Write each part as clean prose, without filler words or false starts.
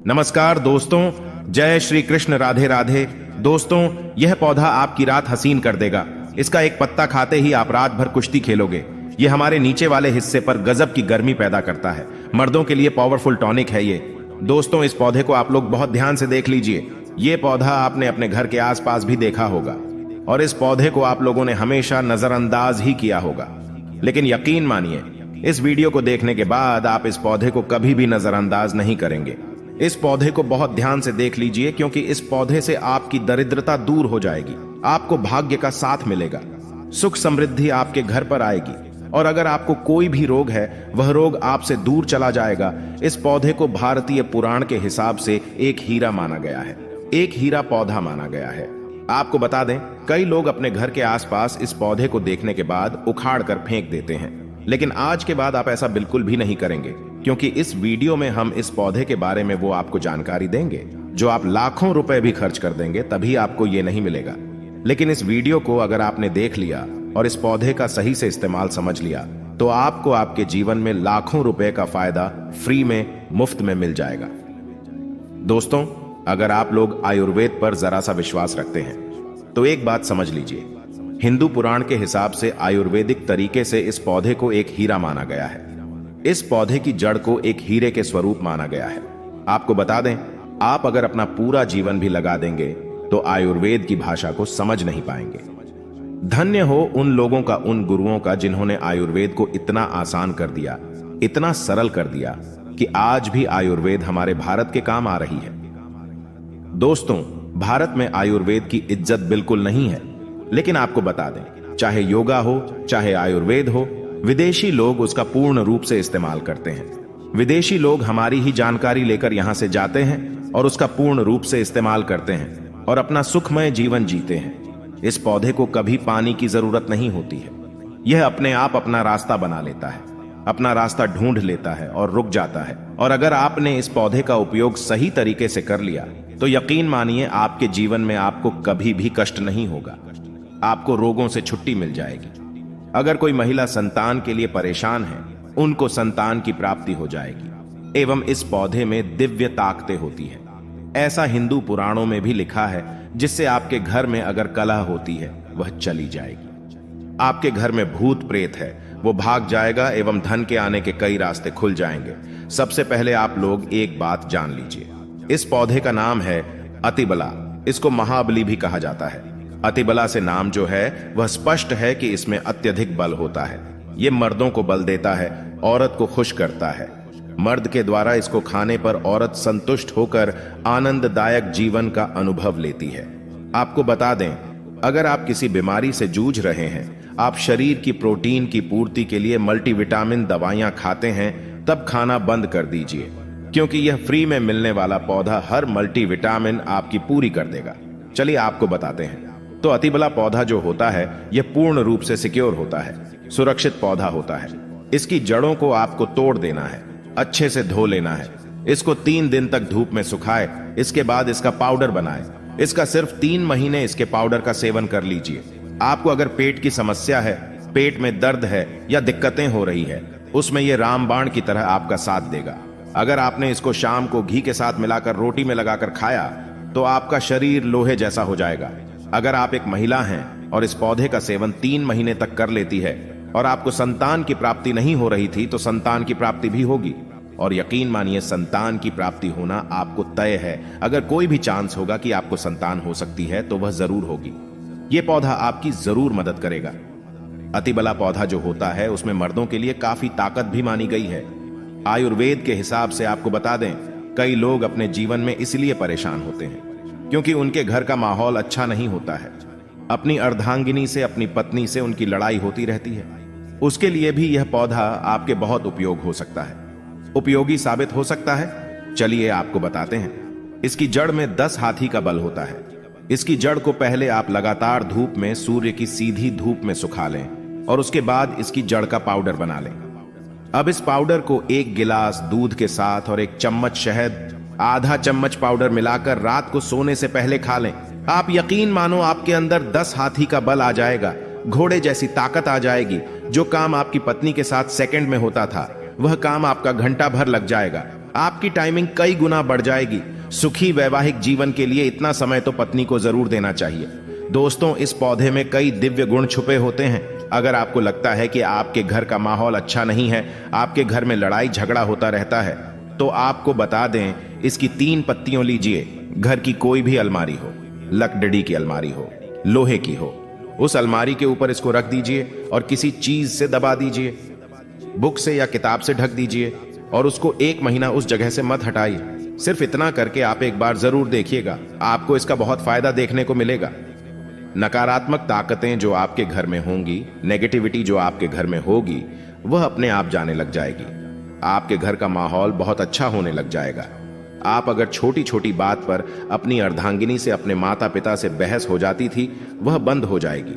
नमस्कार दोस्तों, जय श्री कृष्ण, राधे राधे। दोस्तों, यह पौधा आपकी रात हसीन कर देगा। इसका एक पत्ता खाते ही आप रात भर कुश्ती खेलोगे। यह हमारे नीचे वाले हिस्से पर गजब की गर्मी पैदा करता है। मर्दों के लिए पावरफुल टॉनिक है ये। दोस्तों, इस पौधे को आप लोग बहुत ध्यान से देख लीजिए। ये पौधा आपने अपने घर के आसपास भी देखा होगा और इस पौधे को आप लोगों ने हमेशा नजरअंदाज ही किया होगा। लेकिन यकीन मानिए, इस वीडियो को देखने के बाद आप इस पौधे को कभी भी नजरअंदाज नहीं करेंगे। इस पौधे को बहुत ध्यान से देख लीजिए, क्योंकि इस पौधे से आपकी दरिद्रता दूर हो जाएगी। आपको भाग्य का साथ मिलेगा, सुख समृद्धि आपके घर पर आएगी और अगर आपको कोई भी रोग है, वह रोग आपसे दूर चला जाएगा। इस पौधे को भारतीय पुराण के हिसाब से एक हीरा माना गया है, एक हीरा पौधा माना गया है। आपको बता दें, कई लोग अपने घर के आसपास इस पौधे को देखने के बाद उखाड़ कर फेंक देते हैं, लेकिन आज के बाद आप ऐसा बिल्कुल भी नहीं करेंगे, क्योंकि इस वीडियो में हम इस पौधे के बारे में वो आपको जानकारी देंगे जो आप लाखों रुपए भी खर्च कर देंगे तभी आपको ये नहीं मिलेगा। लेकिन इस वीडियो को अगर आपने देख लिया और इस पौधे का सही से इस्तेमाल समझ लिया, तो आपको आपके जीवन में लाखों रुपए का फायदा फ्री में, मुफ्त में मिल जाएगा। दोस्तों, अगर आप लोग आयुर्वेद पर जरा सा विश्वास रखते हैं तो एक बात समझ लीजिए, हिंदू पुराण के हिसाब से आयुर्वेदिक तरीके से इस पौधे को एक हीरा माना गया है। इस पौधे की जड़ को एक हीरे के स्वरूप माना गया है। आपको बता दें, आप अगर अपना पूरा जीवन भी लगा देंगे तो आयुर्वेद की भाषा को समझ नहीं पाएंगे। धन्य हो उन लोगों का, उन गुरुओं का, जिन्होंने आयुर्वेद को इतना आसान कर दिया, इतना सरल कर दिया कि आज भी आयुर्वेद हमारे भारत के काम आ रही है। दोस्तों, भारत में आयुर्वेद की इज्जत बिल्कुल नहीं है, लेकिन आपको बता दें, चाहे योगा हो, चाहे आयुर्वेद हो, विदेशी लोग उसका पूर्ण रूप से इस्तेमाल करते हैं। विदेशी लोग हमारी ही जानकारी लेकर यहां से जाते हैं और उसका पूर्ण रूप से इस्तेमाल करते हैं और अपना सुखमय जीवन जीते हैं। इस पौधे को कभी पानी की जरूरत नहीं होती है। यह अपने आप अपना रास्ता बना लेता है, अपना रास्ता ढूंढ लेता है और रुक जाता है। और अगर आपने इस पौधे का उपयोग सही तरीके से कर लिया तो यकीन मानिए, आपके जीवन में आपको कभी भी कष्ट नहीं होगा। आपको रोगों से छुट्टी मिल जाएगी। अगर कोई महिला संतान के लिए परेशान है, उनको संतान की प्राप्ति हो जाएगी। एवं इस पौधे में दिव्य ताकतें होती है, ऐसा हिंदू पुराणों में भी लिखा है, जिससे आपके घर में अगर कलह होती है वह चली जाएगी। आपके घर में भूत प्रेत है, वो भाग जाएगा एवं धन के आने के कई रास्ते खुल जाएंगे। सबसे पहले आप लोग एक बात जान लीजिए, इस पौधे का नाम है अतिबला। इसको महाबली भी कहा जाता है। अतिबला से नाम जो है वह स्पष्ट है कि इसमें अत्यधिक बल होता है। यह मर्दों को बल देता है, औरत को खुश करता है। मर्द के द्वारा इसको खाने पर औरत संतुष्ट होकर आनंददायक जीवन का अनुभव लेती है। आपको बता दें, अगर आप किसी बीमारी से जूझ रहे हैं, आप शरीर की प्रोटीन की पूर्ति के लिए मल्टीविटामिन दवाइयां खाते हैं, तब खाना बंद कर दीजिए, क्योंकि यह फ्री में मिलने वाला पौधा हर मल्टीविटामिन आपकी पूरी कर देगा। चलिए आपको बताते हैं। तो अतिबला पौधा जो होता है, यह पूर्ण रूप से सिक्योर होता है, सुरक्षित पौधा होता है। इसकी जड़ों को आपको तोड़ देना है, अच्छे से धो लेना है। इसको 3 दिन तक धूप में सुखाए, इसके बाद इसका पाउडर बनाए। इसका सिर्फ 3 महीने इसके पाउडर का सेवन कर लीजिए। आपको अगर पेट की समस्या है, पेट में दर्द है या दिक्कतें हो रही है, उसमें यह रामबाण की तरह आपका साथ देगा। अगर आपने इसको शाम को घी के साथ मिलाकर रोटी में लगाकर खाया तो आपका शरीर लोहे जैसा हो जाएगा। अगर आप एक महिला हैं और इस पौधे का सेवन 3 महीने तक कर लेती है और आपको संतान की प्राप्ति नहीं हो रही थी, तो संतान की प्राप्ति भी होगी। और यकीन मानिए, संतान की प्राप्ति होना आपको तय है। अगर कोई भी चांस होगा कि आपको संतान हो सकती है तो वह जरूर होगी। यह पौधा आपकी जरूर मदद करेगा। अतिबला पौधा जो होता है, उसमें मर्दों के लिए काफी ताकत भी मानी गई है। आयुर्वेद के हिसाब से आपको बता दें, कई लोग अपने जीवन में इसलिए परेशान होते हैं क्योंकि उनके घर का माहौल अच्छा नहीं होता है। अपनी अर्धांगिनी से, अपनी पत्नी से उनकी लड़ाई होती रहती है। उसके लिए भी यह पौधा आपके बहुत उपयोग हो सकता है, उपयोगी साबित हो सकता है। चलिए आपको बताते हैं। इसकी जड़ में 10 हाथी का बल होता है। इसकी जड़ को पहले आप लगातार धूप में, सूर्य की सीधी धूप में सुखा लें और उसके बाद इसकी जड़ का पाउडर बना लें। अब इस पाउडर को 1 गिलास दूध के साथ और 1 चम्मच शहद, आधा चम्मच पाउडर मिलाकर रात को सोने से पहले खा लें। आप यकीन मानो, आपके अंदर 10 हाथी का बल आ जाएगा, घोड़े जैसी ताकत आ जाएगी। जो काम आपकी पत्नी के साथ सेकंड में होता था, वह काम आपका घंटा भर लग जाएगा। आपकी टाइमिंग कई गुना बढ़ जाएगी। सुखी वैवाहिक जीवन के लिए इतना समय तो पत्नी को जरूर देना चाहिए। दोस्तों, इस पौधे में कई दिव्य गुण छुपे होते हैं। अगर आपको लगता है कि आपके घर का माहौल अच्छा नहीं है, आपके घर में लड़ाई झगड़ा होता रहता है, तो आपको बता दें, इसकी 3 पत्तियों लीजिए। घर की कोई भी अलमारी हो, लकड़ी की अलमारी हो, लोहे की हो, उस अलमारी के ऊपर इसको रख दीजिए और किसी चीज से दबा दीजिए, बुक से या किताब से ढक दीजिए और उसको 1 महीना उस जगह से मत हटाइए। सिर्फ इतना करके आप एक बार जरूर देखिएगा, आपको इसका बहुत फायदा देखने को मिलेगा। नकारात्मक ताकतें जो आपके घर में होंगी, नेगेटिविटी जो आपके घर में होगी, वह अपने आप जाने लग जाएगी। आपके घर का माहौल बहुत अच्छा होने लग जाएगा। आप अगर छोटी छोटी बात पर अपनी अर्धांगिनी से, अपने माता पिता से बहस हो जाती थी, वह बंद हो जाएगी।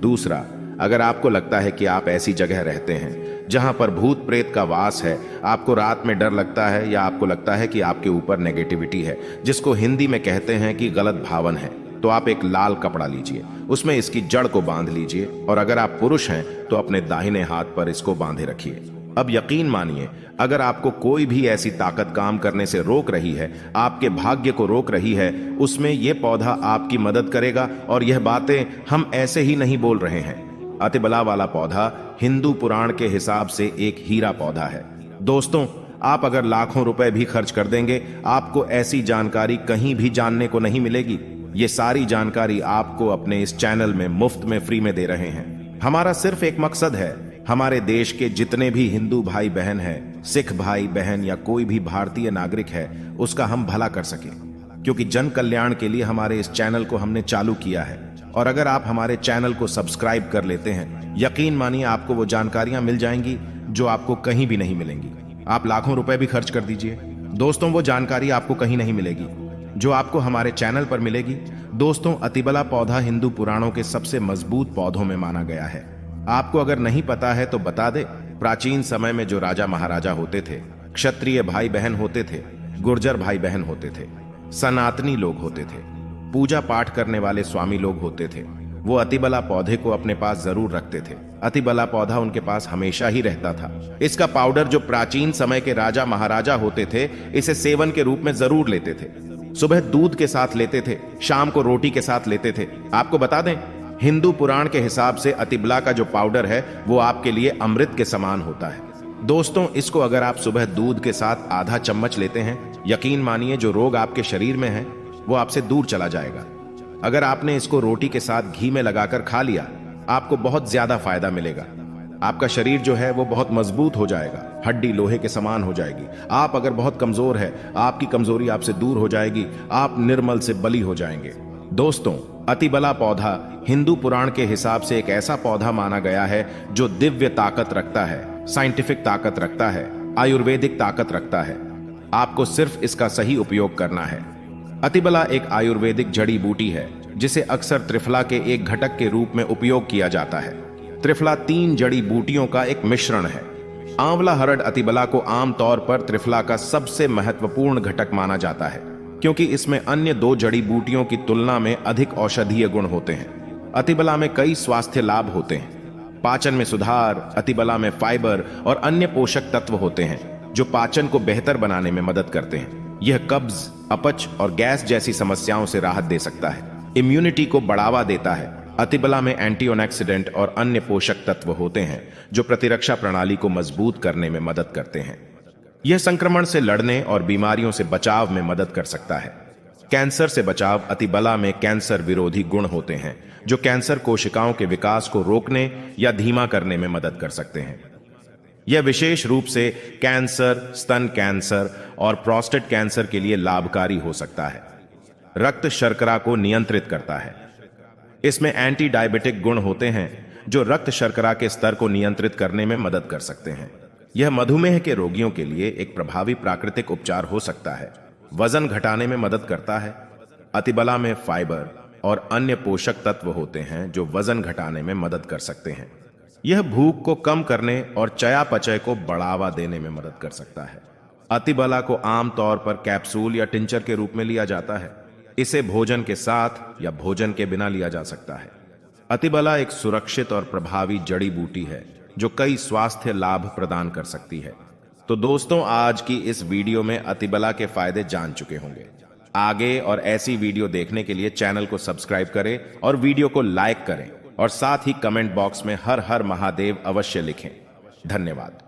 दूसरा, अगर आपको लगता है कि आप ऐसी जगह रहते हैं जहां पर भूत प्रेत का वास है, आपको रात में डर लगता है या आपको लगता है कि आपके ऊपर नेगेटिविटी है, जिसको हिंदी में कहते हैं कि गलत भावन है, तो आप एक लाल कपड़ा लीजिए, उसमें इसकी जड़ को बांध लीजिए और अगर आप पुरुष हैं तो अपने दाहिने हाथ पर इसको बांधे रखिए। अब यकीन मानिए, अगर आपको कोई भी ऐसी ताकत काम करने से रोक रही है, आपके भाग्य को रोक रही है, उसमें यह पौधा आपकी मदद करेगा। और यह बातें हम ऐसे ही नहीं बोल रहे हैं। अतिबला वाला पौधा हिंदू पुराण के हिसाब से एक हीरा पौधा है। दोस्तों, आप अगर लाखों रुपए भी खर्च कर देंगे, आपको ऐसी जानकारी कहीं भी जानने को नहीं मिलेगी। ये सारी जानकारी आपको अपने इस चैनल में मुफ्त में फ्री में दे रहे हैं। हमारा सिर्फ एक मकसद है, हमारे देश के जितने भी हिंदू भाई बहन हैं, सिख भाई बहन या कोई भी भारतीय नागरिक है, उसका हम भला कर सकें। क्योंकि जन कल्याण के लिए हमारे इस चैनल को हमने चालू किया है। और अगर आप हमारे चैनल को सब्सक्राइब कर लेते हैं, यकीन मानिए आपको वो जानकारियां मिल जाएंगी जो आपको कहीं भी नहीं मिलेंगी। आप लाखों रुपए भी खर्च कर दीजिए, दोस्तों, वो जानकारी आपको कहीं नहीं मिलेगी जो आपको हमारे चैनल पर मिलेगी। दोस्तों, अतिबला पौधा हिंदू पुराणों के सबसे मजबूत पौधों में माना गया है। आपको अगर नहीं पता है तो बता दे, प्राचीन समय में जो राजा महाराजा होते थे, क्षत्रिय भाई बहन होते थे, गुर्जर भाई बहन होते थे, सनातनी लोग होते थे, पूजा पाठ करने वाले स्वामी लोग होते थे, वो अतिबला पौधे को अपने पास जरूर रखते थे। अतिबला पौधा उनके पास हमेशा ही रहता था। इसका पाउडर जो प्राचीन समय के राजा महाराजा होते थे, इसे सेवन के रूप में जरूर लेते थे। सुबह दूध के साथ लेते थे, शाम को रोटी के साथ लेते थे। आपको बता दें, हिंदू पुराण के हिसाब से अतिबला का जो पाउडर है वो आपके लिए अमृत के समान होता है। दोस्तों, इसको अगर आप सुबह दूध के साथ आधा चम्मच लेते हैं, यकीन मानिए जो रोग आपके शरीर में है वो आपसे दूर चला जाएगा। अगर आपने इसको रोटी के साथ घी में लगाकर खा लिया, आपको बहुत ज्यादा फायदा मिलेगा। आपका शरीर जो है वो बहुत मजबूत हो जाएगा, हड्डी लोहे के समान हो जाएगी। आप अगर बहुत कमजोर है, आपकी कमजोरी आपसे दूर हो जाएगी, आप निर्मल से बली हो जाएंगे। दोस्तों, अतिबला पौधा हिंदू पुराण के हिसाब से एक ऐसा पौधा माना गया है जो दिव्य ताकत रखता है, साइंटिफिक ताकत रखता है, आयुर्वेदिक ताकत रखता है। आपको सिर्फ इसका सही उपयोग करना है। अतिबला एक आयुर्वेदिक जड़ी बूटी है जिसे अक्सर त्रिफला के एक घटक के रूप में उपयोग किया जाता है। त्रिफला 3 जड़ी बूटियों का एक मिश्रण है। आंवला हरड़ अतिबला को आमतौर पर त्रिफला का सबसे महत्वपूर्ण घटक माना जाता है, क्योंकि इसमें अन्य 2 जड़ी बूटियों की तुलना में अधिक औषधीय गुण होते हैं। अतिबला में कई स्वास्थ्य लाभ होते हैं। पाचन में सुधार, अतिबला में फाइबर और अन्य पोषक तत्व होते हैं जो पाचन को बेहतर बनाने में मदद करते हैं। यह कब्ज, अपच और गैस जैसी समस्याओं से राहत दे सकता है। इम्यूनिटी को बढ़ावा देता है। अतिबला में एंटीऑक्सीडेंट और अन्य पोषक तत्व होते हैं जो प्रतिरक्षा प्रणाली को मजबूत करने में मदद करते हैं। यह संक्रमण से लड़ने और बीमारियों से बचाव में मदद कर सकता है। कैंसर से बचाव, अतिबला में कैंसर विरोधी गुण होते हैं जो कैंसर कोशिकाओं के विकास को रोकने या धीमा करने में मदद कर सकते हैं। यह विशेष रूप से कैंसर, स्तन कैंसर और प्रोस्टेट कैंसर के लिए लाभकारी हो सकता है। रक्त शर्करा को नियंत्रित करता है। इसमें एंटी डायबिटिक गुण होते हैं जो रक्त शर्करा के स्तर को नियंत्रित करने में मदद कर सकते हैं। यह मधुमेह के रोगियों के लिए एक प्रभावी प्राकृतिक उपचार हो सकता है। वजन घटाने में मदद करता है। अतिबला में फाइबर और अन्य पोषक तत्व होते हैं जो वजन घटाने में मदद कर सकते हैं। यह भूख को कम करने और चयापचय को बढ़ावा देने में मदद कर सकता है। अतिबला को आमतौर पर कैप्सूल या टिंचर के रूप में लिया जाता है। इसे भोजन के साथ या भोजन के बिना लिया जा सकता है। अतिबला एक सुरक्षित और प्रभावी जड़ी बूटी है जो कई स्वास्थ्य लाभ प्रदान कर सकती है। तो दोस्तों आज की इस वीडियो में अतिबला के फायदे जान चुके होंगे। आगे और ऐसी वीडियो देखने के लिए चैनल को सब्सक्राइब करें और वीडियो को लाइक करें और साथ ही कमेंट बॉक्स में हर हर महादेव अवश्य लिखें। धन्यवाद।